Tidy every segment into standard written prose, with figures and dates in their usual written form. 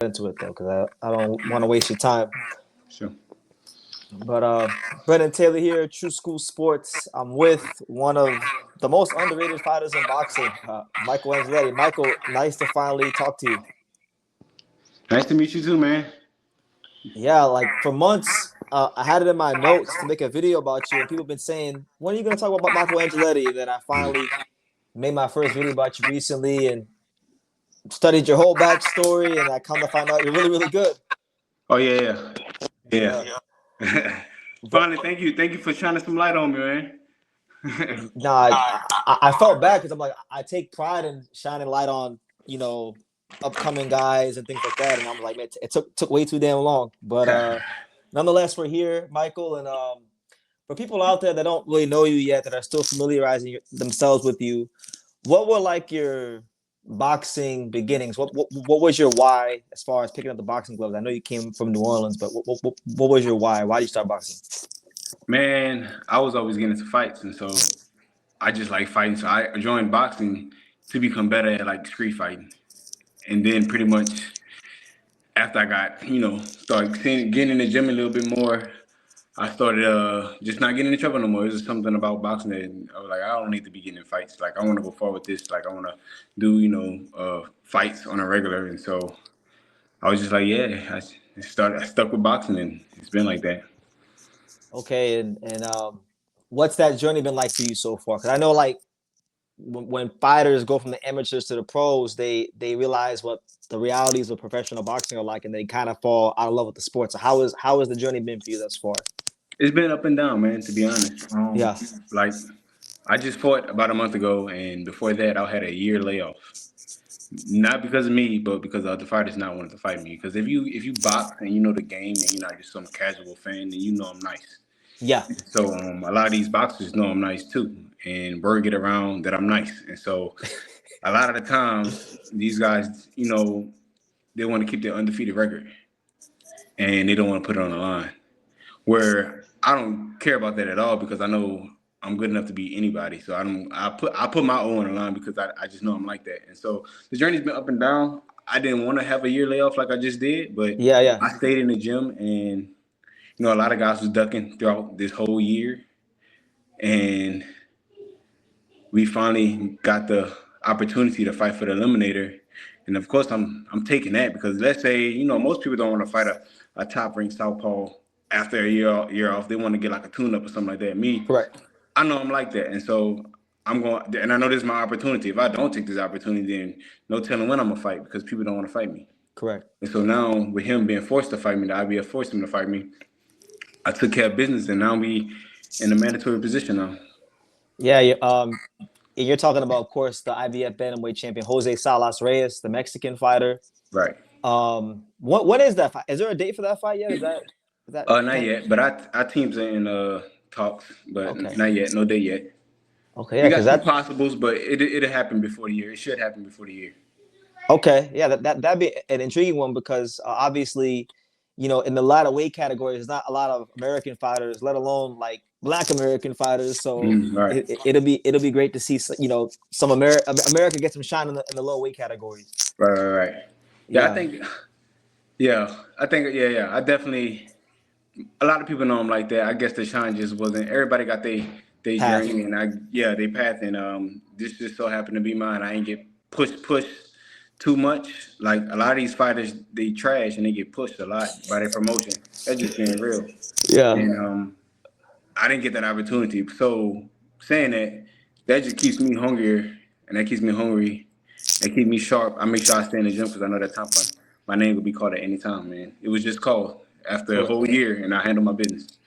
into it though, because I don't want to waste your time. Sure. But Brendan Taylor here, True School Sports. I'm with one of the most underrated fighters in boxing, Michael Angeletti. Michael, nice to finally talk to you. Nice to meet you too, man. Yeah, like for months, I had it in my notes to make a video about you, and people have been saying, "When are you going to talk about Michael Angeletti?" And then I finally made my first video about you recently and studied your whole backstory, and I come to find out you're really, really good. Oh yeah. But Finally, thank you for shining some light on me, man. nah, I felt bad because I'm like, I take pride in shining light on, upcoming guys and things like that. And I'm like, man, it took way too damn long. But nonetheless, we're here, Michael. And for people out there that don't really know you yet, that are still familiarizing themselves with you, what were like your boxing beginnings? What was your why as far as picking up the boxing gloves? I know you came from New Orleans, but what was your why? Why did you start boxing? Man, I was always getting into fights, and so I just like fighting. So I joined boxing to become better at like street fighting, and then pretty much after I got started getting in the gym a little bit more, I started just not getting in trouble no more. It was just something about boxing that I was like, I don't need to be getting in fights. Like I want to go forward with this. Like I want to do fights on a regular, and so I was just like, yeah. I stuck with boxing, and it's been like that. Okay, and what's that journey been like for you so far? Because I know like when fighters go from the amateurs to the pros, they realize what the realities of professional boxing are like, and they kind of fall out of love with the sport. So how has the journey been for you thus far? It's been up and down, man. To be honest, Yeah, like I just fought about a month ago, and before that, I had a year layoff. Not because of me, but because the other fighters not wanting to fight me. Because if you box and you know the game and you're not just some casual fan, then you know I'm nice. yeah, So a lot of these boxers know I'm nice too, and word get around that I'm nice. And so a lot of the times, these guys, they want to keep their undefeated record, and they don't want to put it on the line. Where I don't care about that at all because I know I'm good enough to beat anybody. So I put my own on the line because I just know I'm like that. And so the journey's been up and down. I didn't want to have a year layoff like I just did, but yeah. I stayed in the gym and a lot of guys was ducking throughout this whole year. And we finally got the opportunity to fight for the eliminator. And of course I'm taking that because let's say, most people don't want to fight a top ranked southpaw after a year off. They want to get like a tune up or something like that. Me, Correct. I know I'm like that. And so I'm going, and I know this is my opportunity. If I don't take this opportunity, then no telling when I'm gonna fight because people don't want to fight me. Correct. And so now with him being forced to fight me, the IBF forced him to fight me. I took care of business and now we in a mandatory position now. Yeah, you're talking about, of course, the IBF Bantamweight champion Jose Salas Reyes, the Mexican fighter. Right. When is that fight? Is there a date for that fight yet? Is that Not yet, but our teams are in talks, but okay? not yet, no date yet. Okay, yeah, We because got two that possibles, but it'll happen before the year. It should happen before the year. okay, yeah, that'd be an intriguing one because obviously, in the lighter weight categories, there's not a lot of American fighters, let alone like Black American fighters. So Right. it'll be great to see some America get some shine in the low weight categories. Right. Yeah, Yeah, I think, yeah. I definitely, a lot of people know I'm like that. I guess the shine just wasn't, everybody got they path. journey and they path. And this just so happened to be mine. I ain't get pushed too much. Like a lot of these fighters, they trash and they get pushed a lot by their promotion. That's just being real. Yeah, And I didn't get that opportunity. So saying that just keeps me hungrier and that keeps me hungry. That keeps me sharp. I make sure I stay in the gym because I know that time my name will be called at any time, man. It was just called after a correct. whole year and I handle my business.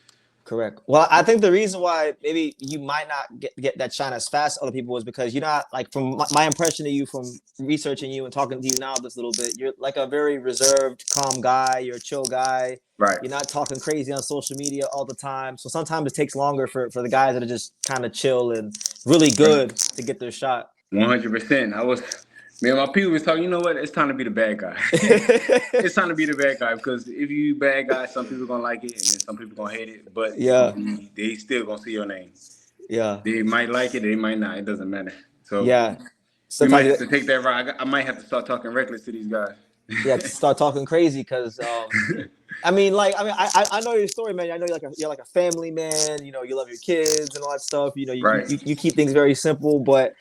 Correct. Well, I think the reason why maybe you might not get that shine as fast as other people is because you're not like from my impression of you from researching you and talking to you now this little bit. You're like a very reserved, calm guy. You're a chill guy. Right. You're not talking crazy on social media all the time. So sometimes it takes longer for the guys that are just kind of chill and really good to get their shot. 100%. Me and my people was talking, you know what? It's time to be the bad guy. It's time to be the bad guy because if you bad guy, some people gonna like it and then some people gonna hate it. But Yeah. they still gonna see your name. Yeah. They might like it, they might not. It doesn't matter. So Yeah. we might Sometimes have to take that ride. I might have to start talking reckless to these guys. Yeah, start talking crazy because I know your story, man. I know you're like a family man. You know, you love your kids and all that stuff. You know, Right. you keep things very simple. But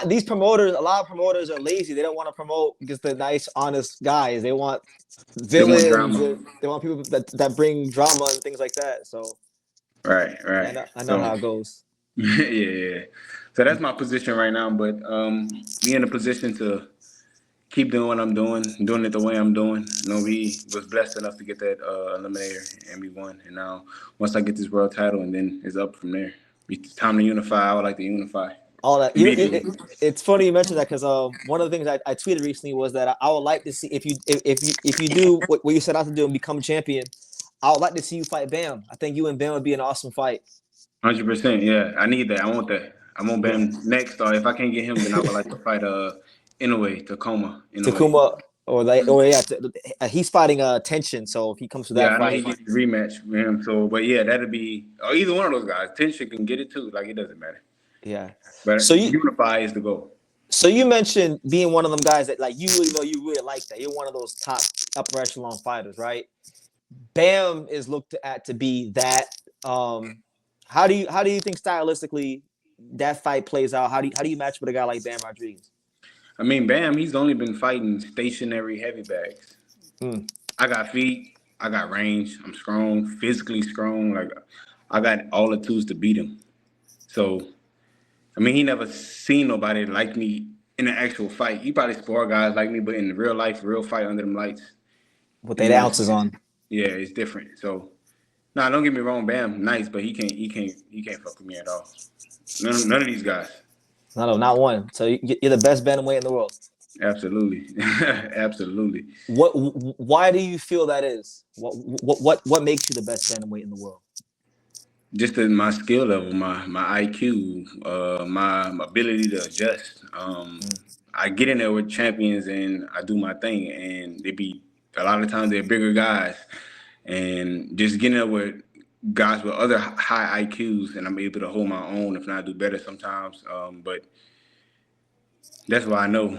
these promoters, a lot of promoters are lazy. They don't want to promote just the nice, honest guys. They want They want villains. drama. They want people that bring drama and things like that. So Right, yeah, right. I know So how it goes. yeah, yeah. So that's my position right now. But be in a position to keep doing what I'm doing it the way I'm doing. You know, we was blessed enough to get that eliminator, and we won. And now, once I get this world title, and then it's up from there. It's time to unify. I would like to unify All that. immediately. It's funny you mentioned that because one of the things I tweeted recently was that I would like to see if you do what you set out to do and become champion. I would like to see you fight Bam. I think you and Bam would be an awesome fight. 100%. Yeah, I need that. I want that. I want Yeah, Bam next. Or if I can't get him, then I would like to fight Inoue, Tacoma, Inoue. Takuma he's fighting tension. So if he comes to Yeah, that I know he fight, gets the rematch with him. So, but yeah, that'd be or either one of those guys. Tension can get it too. Like it doesn't matter. yeah. But So unify is the goal. you mentioned being one of them guys that like you really know you really like that. You're one of those top upper echelon fighters, right? Bam is looked at to be that. Um, how do you think stylistically that fight plays out? How do you match with a guy like Bam Rodriguez? I mean, Bam, he's only been fighting stationary heavy bags. Hmm. I got feet. I got range. I'm strong, physically strong. Like I got all the tools to beat him. So I mean, he never seen nobody like me in an actual fight. He probably spar guys like me, but in the real life, real fight under them lights, With you 8 know, ounces on. yeah, it's different. So, nah, don't get me wrong, Bam, nice, but he can't fuck with me at all. None of these guys. No, not one. So you're the best bantamweight in the world. Absolutely, absolutely. Why do you feel that is? What makes you the best bantamweight in the world? Just my skill level, my IQ, my ability to adjust. I get in there with champions and I do my thing, and they be a lot of times they're bigger guys, and just getting there with guys with other high IQs, and I'm able to hold my own, if not do better sometimes. But that's why I know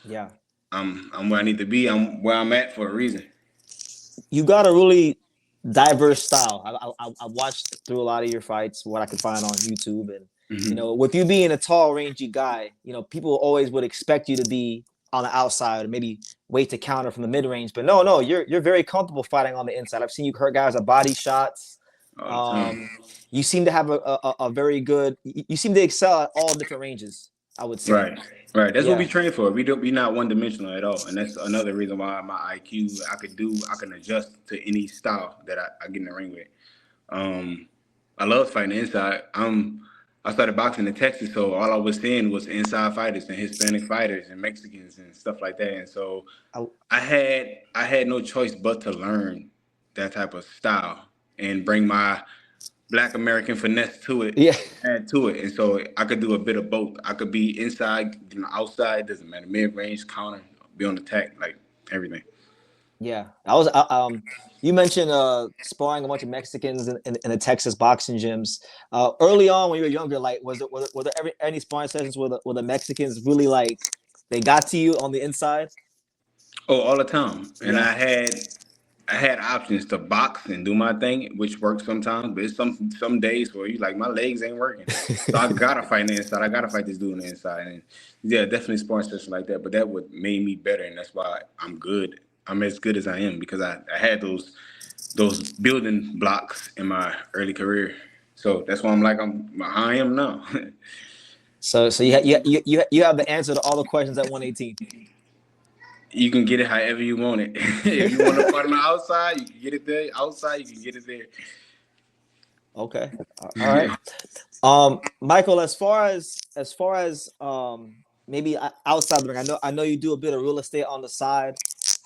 Yeah. I'm where I need to be. I'm where I'm at for a reason. You got a really diverse style. I watched through a lot of your fights, what I could find on YouTube, and Hmm. with you being a tall, rangy guy, people always would expect you to be on the outside or maybe wait to counter from the mid range. But no, you're very comfortable fighting on the inside. I've seen you hurt guys with body shots. All the time. Um, you seem to have a very good. You seem to excel at all different ranges. I would say, Right, right. That's what we yeah, train for. We not one dimensional at all, and that's another reason why my IQ I can adjust to any style that I get in the ring with. Um, I love fighting inside. I started boxing in Texas, so all I was seeing was inside fighters and Hispanic fighters and Mexicans and stuff like that. And so I, I had no choice but to learn that type of style and bring my Black American finesse to it, yeah. add to it. And so I could do a bit of both. I could be inside, outside, doesn't matter, mid range, counter, be on attack, like everything. Yeah, you mentioned sparring a bunch of Mexicans in the Texas boxing gyms. Early on, when you were younger, like were there any sparring sessions where the Mexicans really like they got to you on the inside? Oh, all the time. And Yeah. I had options to box and do my thing, which works sometimes, but it's some days where you like my legs ain't working. So I gotta fight on the inside. I gotta fight this dude on the inside. And yeah, definitely sparring session like that. But that would made me better, and that's why I'm good. I'm as good as I am because I had those building blocks in my early career. So that's why I'm how I am now. So you have the answer to all the questions at 118. You can get it however you want it. If you want to fight on the outside, you can get it there. Outside, you can get it there. Okay. All right. Michael, as far as maybe outside the ring, I know you do a bit of real estate on the side.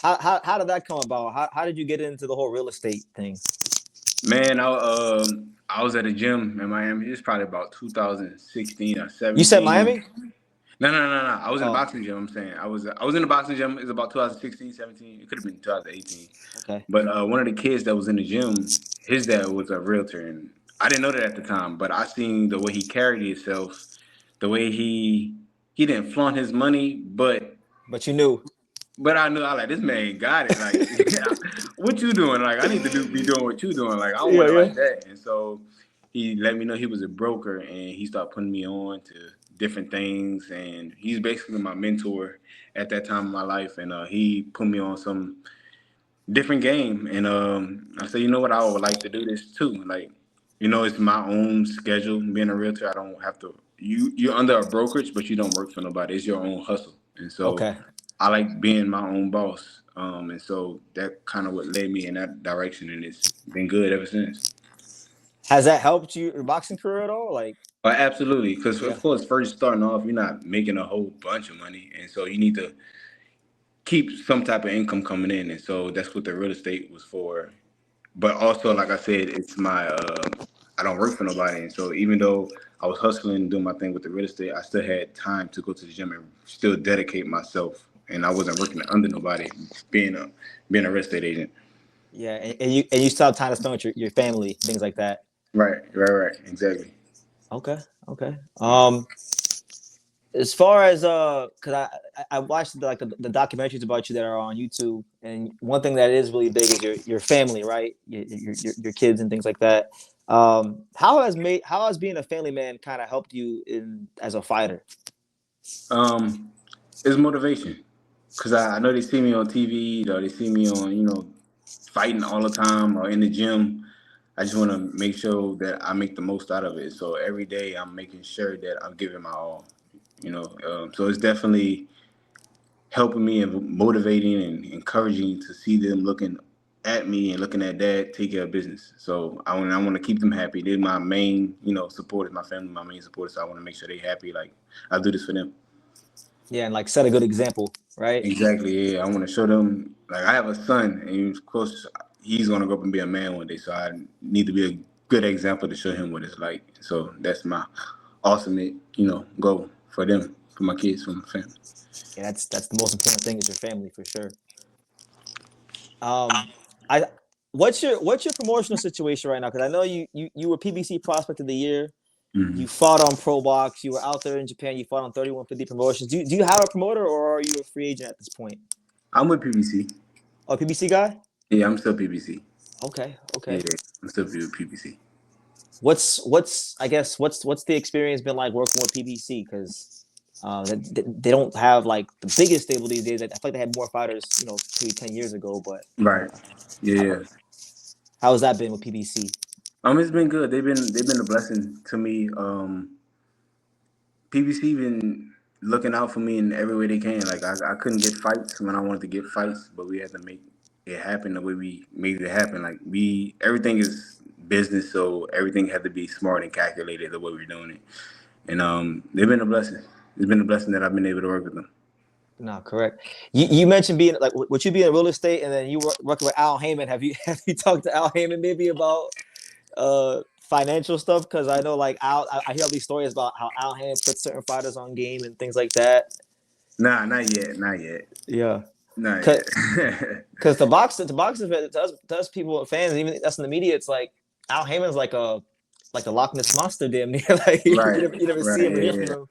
How did that come about? How did you get into the whole real estate thing? Man, I was at a gym in Miami. It's probably about 2016 or You said 17. Miami? No, no, no, no. I was in a Oh, boxing gym. I'm saying I was in a boxing gym. It was about 2016, 17. It could have been 2018. okay. But one of the kids that was in the gym, his dad was a realtor, and I didn't know that at the time. But I seen the way he carried himself, the way he didn't flaunt his money, but But you knew. But I knew I like this man got it. Like, what you doing? Like, I need to be doing what you doing. Like, I don't Yeah, want it yeah. like that. And so he let me know he was a broker, and he started putting me on to different things. And he's basically my mentor at that time of my life. And he put me on some different game. And I said, you know what? I would like to do this too. Like, it's my own schedule. Being a realtor, I don't have to. You're under a brokerage, but you don't work for nobody. It's your own hustle. And so Okay. I like being my own boss. And so that kind of what led me in that direction, and it's been good ever since. Has that helped your boxing career at all? Like, But absolutely, because yeah. of course, first starting off, you're not making a whole bunch of money, and so you need to keep some type of income coming in, and so that's what the real estate was for. But also, like I said, it's my I don't work for nobody, and so even though I was hustling doing my thing with the real estate, I still had time to go to the gym and still dedicate myself, and I wasn't working under nobody, being a being a real estate agent. Yeah, and you still have time to spend with your family, things like that. Right, exactly. Okay, okay. As far as because I watched the documentaries about you that are on YouTube, and one thing that is really big is your family, right? Your kids and things like that. How has being a family man kind of helped you in as a fighter? Um, it's motivation, cause I know they see me on TV, or they see me on fighting all the time or in the gym. I just want to make sure that I make the most out of it. So every day I'm making sure that I'm giving my all. So it's definitely helping me and motivating and encouraging to see them looking at me and looking at dad take care of business. So I want to keep them happy. They're my main, supporters, my family, my main supporters. So I want to make sure they're happy. Like I do this for them. Yeah, and like set a good example, right? Exactly. Yeah, I want to show them. Like I have a son, and of course he's gonna grow up and be a man one day. So I need to be a good example to show him what it's like. So that's my ultimate, goal for them, for my kids, for my family. Yeah, that's the most important thing is your family for sure. Um, I what's your promotional situation right now? Because I know you were PBC Prospect of the Year. Hmm. You fought on Pro Box. You were out there in Japan. You fought on 3150 promotions. Do you have a promoter or are you a free agent at this point? I'm with PBC. Oh, PBC guy. Yeah, I'm still PBC. Okay, Yeah, okay. I'm still with PBC. What's I guess what's the experience been like working with PBC? Because they don't have like the biggest stable these days. I feel like they had more fighters, maybe 10 years ago. But Right. Yeah, how, yeah. how has that been with PBC? It's been good. They've been a blessing to me. PBC been looking out for me in every way they can. Like I couldn't get fights when I wanted to get fights, but we had to make it happen the way we made it happen. Like everything is business, so everything had to be smart and calculated the way we're doing it. And they've been a blessing. It's been a blessing that I've been able to work with them. No, correct. You mentioned being like, would you be in real estate and then you were working with Al Haymon? Have you talked to Al Haymon maybe about financial stuff? Because I know like I hear all these stories about how Al Haymon puts certain fighters on game and things like that. Nah, not yet, not yet, Yeah, not because yet. the boxing to us people fans, even that's in the media. It's like Al Haymon's like a Loch Ness monster, damn near. Like Right, you never see right, him or hear yeah, from yeah, him.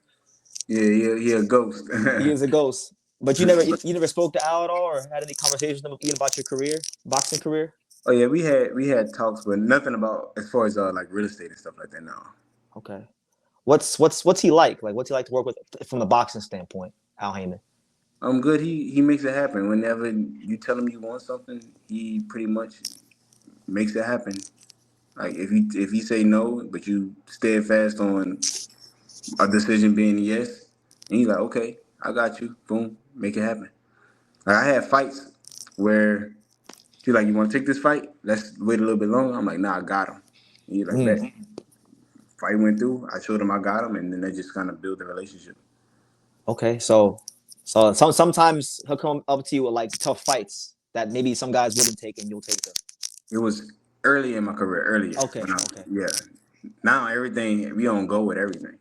yeah. He a ghost. He is a ghost. But you never spoke to Al at all, or had any conversations even about your boxing career. Oh yeah, we had talks, but nothing about as far as like real estate and stuff like that. No. Okay. What's he like? Like what's he like to work with from the boxing standpoint, Al Haymon? I'm good. He makes it happen. Whenever you tell him you want something, he pretty much makes it happen. Like if you say no, but you steadfast on a decision being yes, and he's like, okay, I got you. Boom, make it happen. Like I had fights where he's like, you want to take this fight? Let's wait a little bit longer. I'm like, nah, I got him. And he's like, bet. Mm, Fight went through. I showed him I got him, and then they just kind of build the relationship. okay, so sometimes he'll come up to you with like tough fights that maybe some guys wouldn't take and you'll take them. It was early in my career, earlier Okay, when I okay. yeah. Now everything we don't go with everything.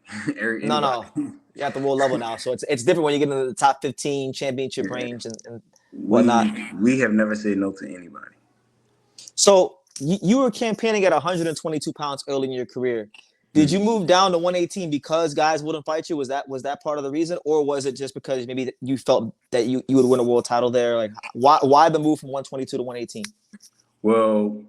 No, Anybody. no. You're at the world level now. So it's different when you get into the top 15 championship Yeah. range and whatnot. We have never said no to anybody. So you were campaigning at 122 pounds early in your career. Did you move down to 118 because guys wouldn't fight you? Was that part of the reason, or was it just because maybe you felt that you would win a world title there? Like, why the move from 122 to 118? Well,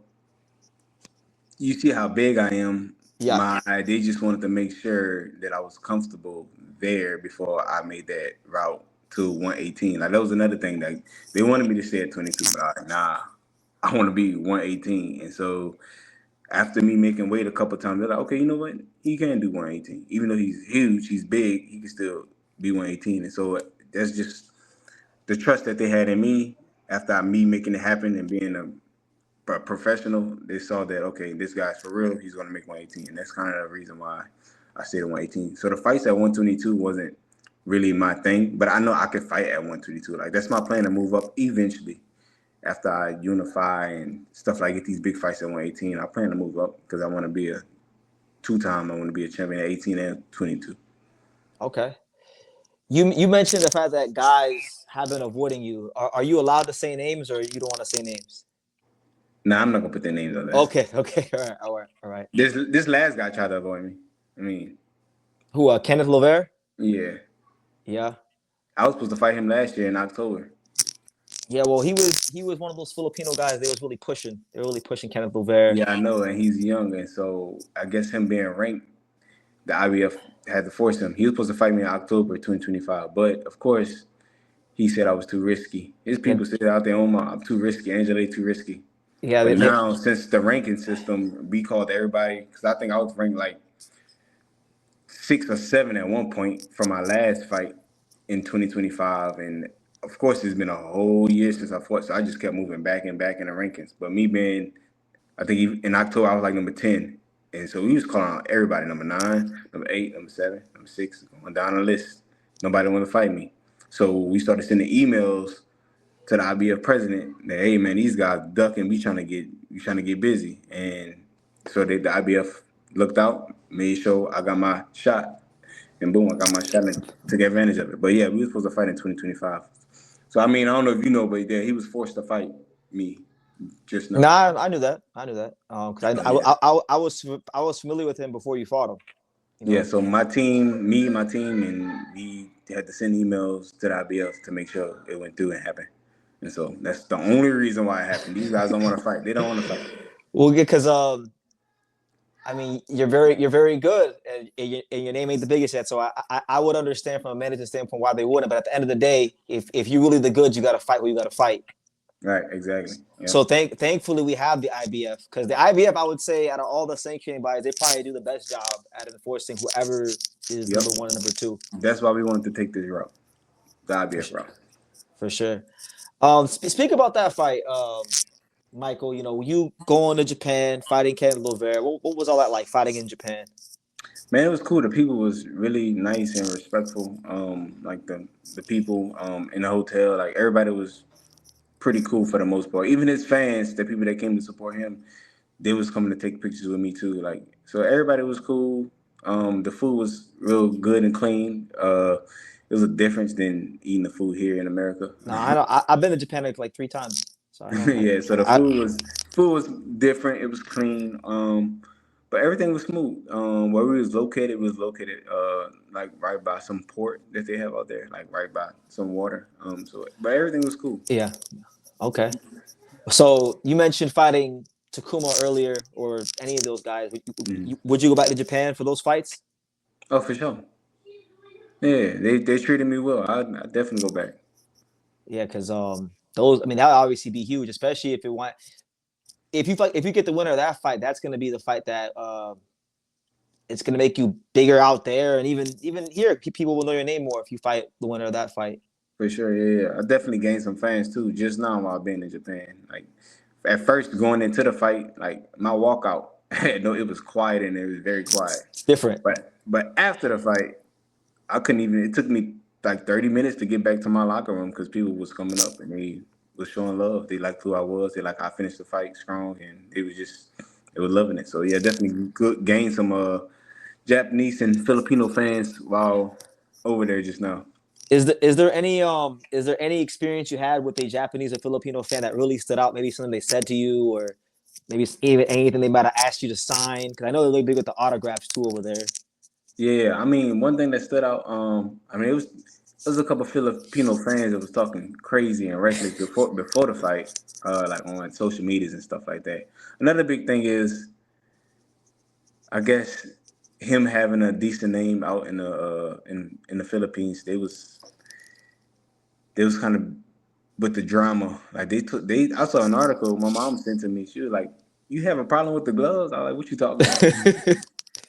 you see how big I am. Yeah. They just wanted to make sure that I was comfortable there before I made that route to 118. Like that was another thing that they wanted me to stay at 22, but I was like, nah, I want to be 118. And so after me making weight a couple times, they're like, okay, you know what? He can do 118. Even though he's huge, he's big, he can still be 118. And so that's just the trust that they had in me after me making it happen and being a professional. They saw that, okay, this guy's for real. He's going to make 118. And that's kind of the reason why I stayed at 118. So the fights at 122 wasn't really my thing, but I know I could fight at 122. Like that's my plan to move up eventually. After I unify and stuff like get these big fights at 118, I plan to move up because I want to be a two-time. I want to be a champion at 18 and 22. Okay. You mentioned the fact that guys have been avoiding you. Are you allowed to say names, or you don't want to say names? Nah, I'm not gonna put their names on that. Okay. All right. This last guy tried to avoid me. I mean, Who? Kenneth Llover? yeah. Yeah. I was supposed to fight him last year in October. Yeah. Well, he was one of those Filipino guys. They was really pushing. They were really pushing Kenneth Llover. Yeah, I know, and he's young, and so I guess him being ranked, the IBF had to force him. He was supposed to fight me in October 2025, but of course, he said I was too risky. His people said out there, I'm too risky. Angeletti too risky. Yeah. But now, since the ranking system, we called everybody, because I think I was ranked like 6 or 7 at one point for my last fight in 2025. And of course, it's been a whole year since I fought, so I just kept moving back and back in the rankings. But me being, I think in October, I was like number 10. And so we was calling out everybody, number 9, number 8, number 7, number 6, going down the list. Nobody wanted to fight me. So we started sending emails to the IBF president that, hey man, these guys ducking, we trying to get busy. And so the IBF looked out, made sure I got my shot, and boom, I got my shot and took advantage of it. But yeah, we were supposed to fight in 2025. So I mean, I don't know if you know, but yeah, he was forced to fight me just now. Nah, I knew that. Because I was familiar with him before you fought him. You know? Yeah, so my team, and we had to send emails to the IBF to make sure it went through and happened. And so that's the only reason why it happened. These guys don't want to fight. They don't want to fight. Well, because I mean, you're very good, and your name ain't the biggest yet. So I would understand from a management standpoint why they wouldn't. But at the end of the day, if you're really the good, you got to fight what you got to fight. Right, exactly. Yeah. So thankfully we have the IBF, because the IBF, I would say, out of all the sanctioning bodies, they probably do the best job at enforcing whoever is number 1 and number 2. That's why we wanted to take this route, the IBF route. For sure. Speak about that fight, Michael. You know, you going to Japan, fighting Kenneth Llover. What was all that like, fighting in Japan? Man, it was cool. The people was really nice and respectful. Like the people in the hotel, like everybody was pretty cool for the most part. Even his fans, the people that came to support him, they was coming to take pictures with me too. Like, so everybody was cool. The food was real good and clean. It was a difference than eating the food here in America. No, I know. I've been to Japan like 3 times. So I know. Yeah, so the food was different. It was clean. But everything was smooth. Where we was located like right by some port that they have out there, like right by some water. But everything was cool. Yeah. Okay. So you mentioned fighting Takuma earlier, or any of those guys. Would you go back to Japan for those fights? Oh, for sure. Yeah, they treated me well. I'd definitely go back. Yeah, because those, I mean, that would obviously be huge, especially if you get the winner of that fight. That's going to be the fight that it's going to make you bigger out there, and even here, people will know your name more if you fight the winner of that fight. For sure, yeah. I definitely gained some fans too just now while being in Japan. Like at first going into the fight, like my walkout, no, it was quiet and it was very quiet. It's different. But after the fight, I couldn't even. It took me like 30 minutes to get back to my locker room because people was coming up and they was showing love. They liked who I was. They like I finished the fight strong, and they was loving it. So yeah, definitely gained some Japanese and Filipino fans while over there just now. Is there any experience you had with a Japanese or Filipino fan that really stood out? Maybe something they said to you, or maybe even anything they might have asked you to sign? Because I know they're really big with the autographs too over there. Yeah, I mean, one thing that stood out, I mean, it was a couple Filipino fans that was talking crazy and reckless before the fight, like on social medias and stuff like that. Another big thing is, I guess, him having a decent name out in the Philippines. They was kind of with the drama. Like I saw an article my mom sent to me. She was like, "You have a problem with the gloves?" I was like, "What you talking about?"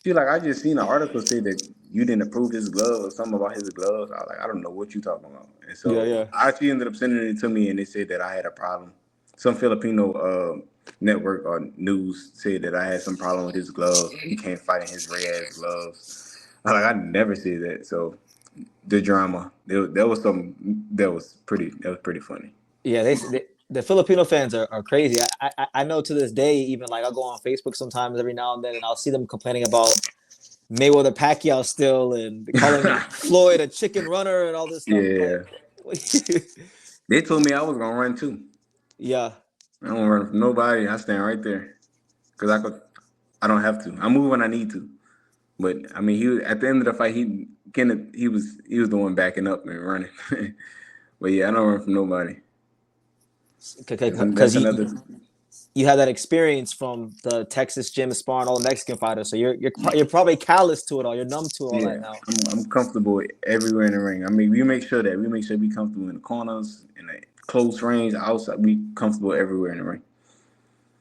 She like, "I just seen an article say that you didn't approve his gloves or something about his gloves." I was like, "I don't know what you talking about." And Yeah, so yeah. she ended up sending it to me, and they said that I had a problem. Some Filipino network or news said that I had some problem with his gloves. He can't fight in his red ass gloves. I like, I never said that. So the drama, there was something that was pretty funny. Yeah, the Filipino fans are crazy. I know to this day, even like I'll go on Facebook sometimes every now and then, and I'll see them complaining about Mayweather Pacquiao still and calling Floyd a chicken runner and all this stuff. Yeah, Like, they told me I was gonna run too. yeah, I don't run from nobody. I stand right there because I don't have to. I move when I need to. But I mean, at the end of the fight, Kenneth, he was the one backing up and running. But yeah, I don't run from nobody. because That's another. you had that experience from the Texas gym sparring all the Mexican fighters, so you're probably callous to it all. You're numb to all that Yeah, now. I'm comfortable everywhere in the ring. I mean, we make sure we comfortable in the corners, in the close range, outside. We comfortable everywhere in the ring.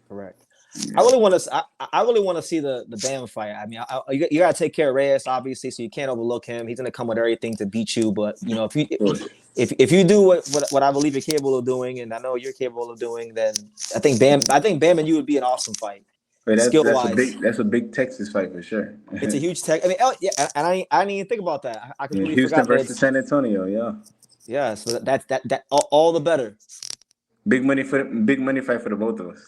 Correct. I Yeah, really want to. I really want to see the Bam fight. I mean, you got to take care of Reyes, obviously, so you can't overlook him. He's gonna come with everything to beat you. But you know, of course. if you do what I believe you're capable of doing, and I know you're capable of doing, then I think Bam and you would be an awesome fight, But skill wise. that's a big Texas fight for sure. It's a huge tech. I mean, yeah, and I didn't even think about that. I Yeah, completely Houston forgot that versus it's San Antonio. Yeah, yeah. So that all the better. big money fight for the both of us.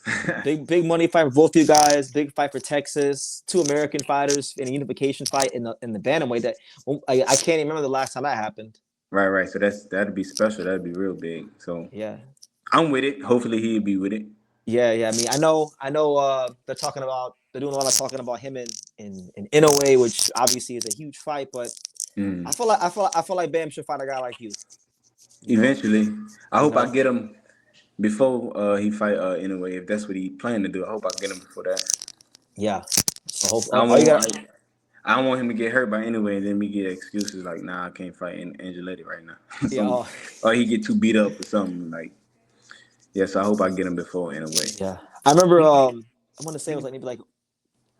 Big money fight for both you guys. Big fight for Texas. Two American fighters in a unification fight in the bantamweight. That I can't even remember the last time that happened. Right. So that'd be special. That'd be real big. So Yeah, I'm with it. Hopefully he'll be with it. yeah. I mean, I know. They're doing a lot of talking about him in Inoue, which obviously is a huge fight. But Mm. I feel like Bam should fight a guy like you. You know, Eventually, I you hope I know. get him before he fight anyway. If that's what he planning to do, I hope I get him before that. Yeah. So hope I don't all you got. want I don't want him to get hurt by anyway, and then me get excuses like, nah, I can't fight Angeletti right now. Yeah. Some or he get too beat up or something like. Yeah, so I hope I get him before anyway. Yeah. I remember. I want to say it was like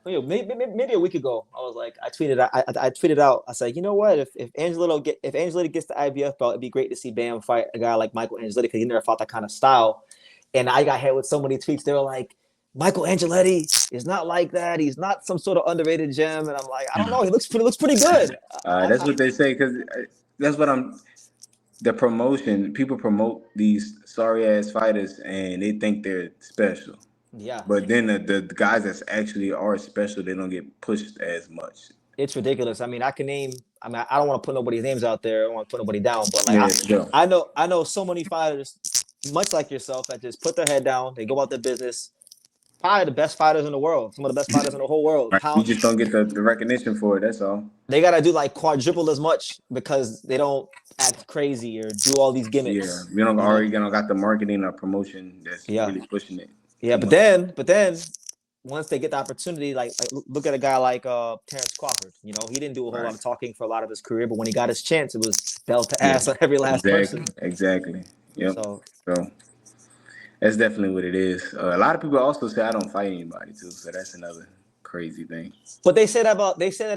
maybe a week ago. I was like, I tweeted out. I said, you know what? If Angeletti gets the IBF belt, it'd be great to see Bam fight a guy like Michael Angeletti because he never fought that kind of style. And I got hit with so many tweets. They were like, Michael Angeletti is not like that. He's not some sort of underrated gem. And I'm like, I don't know. He looks pretty good. That's what they say because that's what I'm. The promotion people promote these sorry ass fighters and they think they're special, Yeah, but then the guys that actually are special they don't get pushed as much. it's ridiculous. I mean, I can name. I mean, I don't want to put nobody's names out there. I don't want to put nobody down. But like, Yeah, sure. I know so many fighters, much like yourself, that just put their head down. They go about their business. Probably the best fighters in the world. Some of the best fighters in the whole world. Right. You just don't get the recognition for it. That's all. They gotta do like quadruple as much because they don't act crazy or do all these Yeah, gimmicks. we don't You know? already got the marketing or promotion that's Yeah, really pushing it yeah. too But much. then once they get the opportunity, like look at a guy like Terence Crawford. You know, he didn't do a whole lot Right. of talking for a lot of his career, but when he got his chance, it was belt to Yeah. ass on every last person. Exactly. Yep. So So that's definitely what it is. A lot of people also say I don't fight anybody too, so that's another crazy thing. but they say that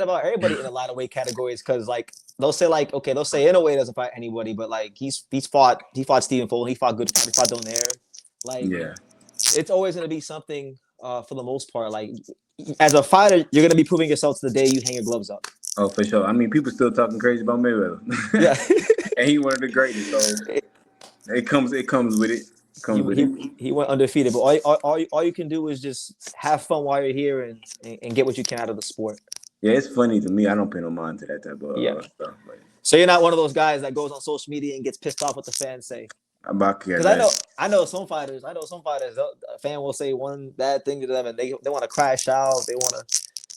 about everybody in a lot of weight categories because like they'll say Inoue doesn't fight anybody, but like he fought Stephen Fulton, he fought good fight, he fought Donaire. Like Yeah. it's always gonna be something for the most part. Like as a fighter, you're gonna be proving yourself to the day you hang your gloves up. Oh, for sure. I mean, people still talking crazy about Mayweather. Yeah. And he one of the greatest, so it comes with it. He went undefeated, but all you can do is just have fun while you're here and get what you can out of the sport. Yeah, it's funny to me. I don't pay no mind to that type of Yeah. stuff. But So you're not one of those guys that goes on social media and gets pissed off what the fans say. about to get Because less. I know some fighters. A fan will say one bad thing to them, and they want to crash out. They want to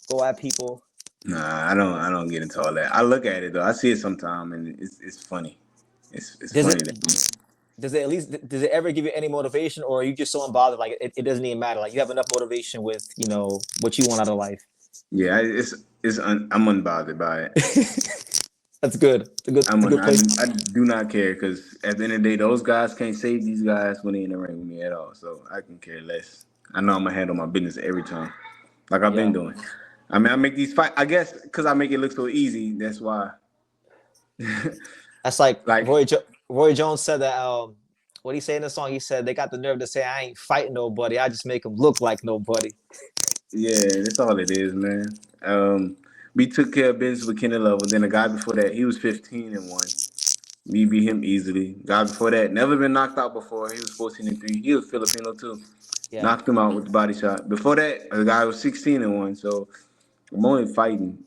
go at people. Nah, I don't get into all that. I look at it though. I see it sometime, and it's funny. It's Does funny it that. does it ever give you any motivation, or are you just so unbothered? Like it doesn't even matter. Like you have enough motivation with what you want out of life. Yeah, I'm unbothered by it. That's good. It's a good place. I do not care because at the end of the day, those guys can't save these guys when they in the ring with me at all. So I can care less. I know I'm gonna handle my business every time, like I've been Yeah, doing. I mean, I make these fight. I guess because I make it look so easy. That's why. that's like Like, Roy Jones said that. What he say in the song? He said they got the nerve to say I ain't fighting nobody. I just make them look like nobody. yeah, that's all it is, man. We took care of business with Kenneth Llover. Then the guy before that, he was 15-1. We beat him easily. Guy before that, never been knocked out before. He was 14-3. He was Filipino too. Yeah, Knocked him out with the body shot. Before that, the guy was 16-1. So I'm only fighting yeah.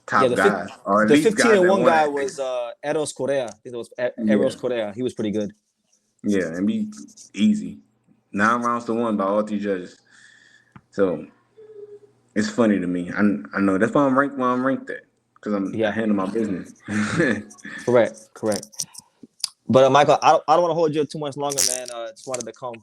top guys, or at The least fifteen guys and that one want guy to. was Eros Correa. I think it was Yeah, Eros Correa. He was pretty good. yeah, and be easy. 9 rounds to 1 by all 3 judges. So it's funny to me. I know that's why I'm ranked where I'm ranked at because I Yeah, handle my business. correct. But Michael, I don't want to hold you too much longer, man. Just wanted to come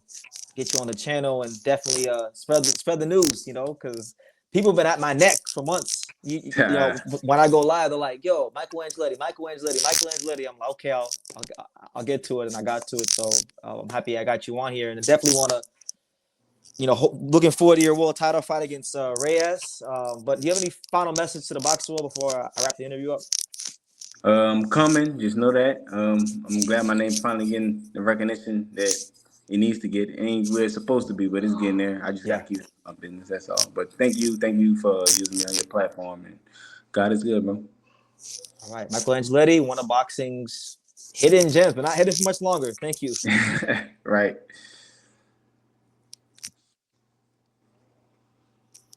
get you on the channel and definitely spread the news, because people have been at my neck for months. When I go live, they're like, "Yo, Michael Angeletti, Michael Angeletti, Michael Angeletti." I'm like, "Okay, I'll get to it," and I got to it. So I'm happy I got you on here, and I definitely want to, looking forward to your world title fight against Reyes. But do you have any final message to the boxing world before I wrap the interview up? Coming, just know that. I'm glad my name's finally getting the recognition that it needs to get. It ain't where it's supposed to be, but it's getting there. I just gotta Yeah. keep my business. That's all. But thank you for using me on your platform. And God is good, bro. All right, Michael Angeletti, one of boxing's hidden gems, but not hidden for much longer. Thank you. Right.